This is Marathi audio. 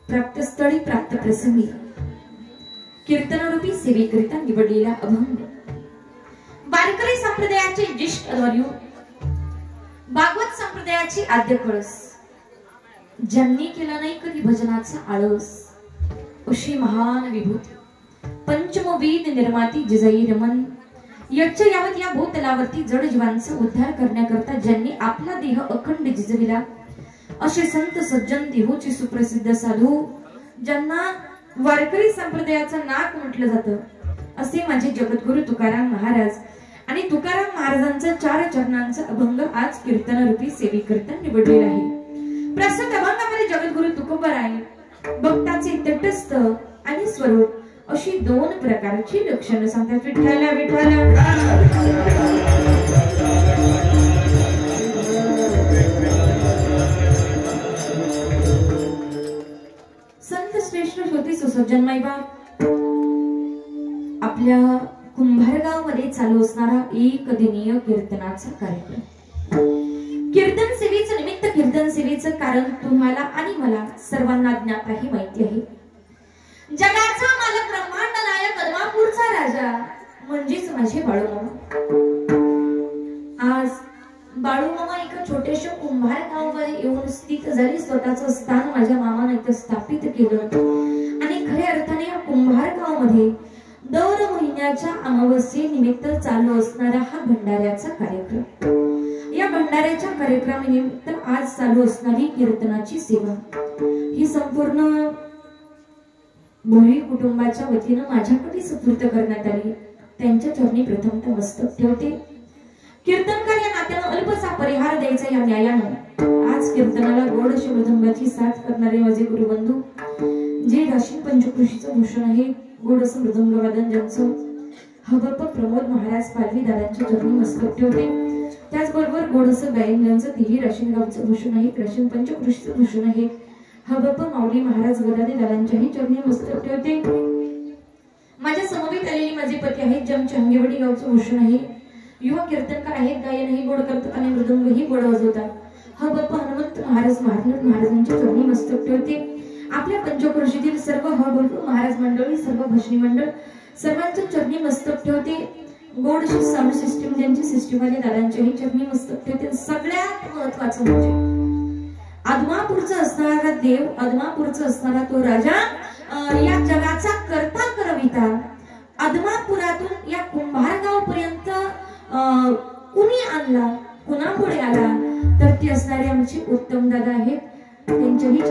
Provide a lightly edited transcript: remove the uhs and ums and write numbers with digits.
प्राप्तस्थळी प्राप्त प्रसंगी कीर्तनरूपी सेवेकरिता निवडलेला अभंग वारकरी संप्रदायाचे ज्येष्ठ अध्वर्यू भागवत संप्रदायाची आद्य कळस ज्यांनी केला नाही कधी भजनाचा आळस अशी महान विभूती पंचमवेद निर्माती जिजाई रमन यच्च यावत या भूतलावरती जड जीवांचा उद्धार करण्याकरता ज्यांनी आपला देह अखंड जिजविला असे संत सज्जन देहोचे सुप्रसिद्ध साधू ज्यांना वारकरी संप्रदायाचं नाक म्हटलं जातं असे माझे जगद्गुरु तुकाराम महाराज आणि तुकाराम महाराजांचा 4 चरणांचा अभंग आज कीर्तनरूपी सेवेकरिता निवडलेला आहे। प्रस्तुत अभंगामध्ये जगद्गुरु तुकोबराय भक्ताचे तटस्थ आणि स्वरूप अशी 2 प्रकारची लक्षणे सांगतात। विठ्ठला विठ्ठला संत श्रेष्ठ ज्योती सुसज्जन माईबाप आपल्या कुंभारगाव मध्ये चालू असणारा एक दिनीय कीर्तनाचा कार्यक्रम कीर्तन सेवेचं निमित्त कीर्तन सेवेचं कारण तुम्हाला आणि मला सर्वांना ज्ञात आहे माहिती आहे। जगाचा मालक ब्रह्मांड नायक अदमापूरचा राजा म्हणजेच माझे बाळूमामा। आज बाळूमामा एका छोट्याशा कुंभार गावामध्ये येऊन स्थित झाले स्वतःचं स्थान माझ्या मामाने इथे स्थापित केलं आणि खऱ्या अर्थाने या कुंभार गावामध्ये दर महिन्याच्या अमावस्ये निमित्त चालू असणारा हा भंडाऱ्याचा कार्यक्रम या भंडाऱ्याच्या कार्यक्रमानिमित्त आज चालू असणारी कीर्तनाची सेवा ही संपूर्ण भोई कुटुंबाच्या वतीने माझ्याकडे सुपूर्द करण्यात आली। त्यांच्या चरणी प्रथमतः मस्तक ठेवते। कीर्तनकार या नात्याने अल्पसा परिहार द्यायचा या न्यायाने आज कीर्तनाला गोड मृदंगाची साथ करणारे माझे गुरुबंधू जे राशीन पंचकृषीचं भूषण आहे गोड मृदंग वादन ज्यांचं हबप प्रमोद महाराज पालवी दादांच्या चरणी मस्तक ठेवते। त्याचबरोबर गोडस गायन ज्यांचं तेही राशीन गावचं भूषण आहे राशीन पंचकृषीचं भूषण आहे हबप माऊली महाराज गदादे दादांच्याही चरणी मस्तक ठेवते। माझ्या समवेत आलेली माझे पती आहेत ज्यांचे अंगेवाडी गावचं भूषण आहे युवा कीर्तनकार आहेत गायन ही गोड करतात आणि मृदंग ही गोड वाजवतात हबप हनुमंत महाराज महाराजांच्या चरणी मस्तक ठेवते। आपल्या पंचक्रोशीतील सर्व हळूहळू महाराज मंडळी, सर्व भजनी मंडळ सर्वांच्या चरणी मस्तक ठेवते. गोडशी साऊंड सिस्टीम ज्यांची सिस्टीम आली दादांच्याही चरणी मस्तक ठेवते. सगळ्यात महत्वाचं म्हणजे आदमापूरचा असणारा देव, आदमापूरचा असणारा तो राजा, या जगाचा करता करविता आदमापुरातून या कुंभारगाव पर्यंत कुणी आणला, कुणापुढे आला, तर ते असणारे आमचे उत्तम दादा आहेत. त्यांच्याही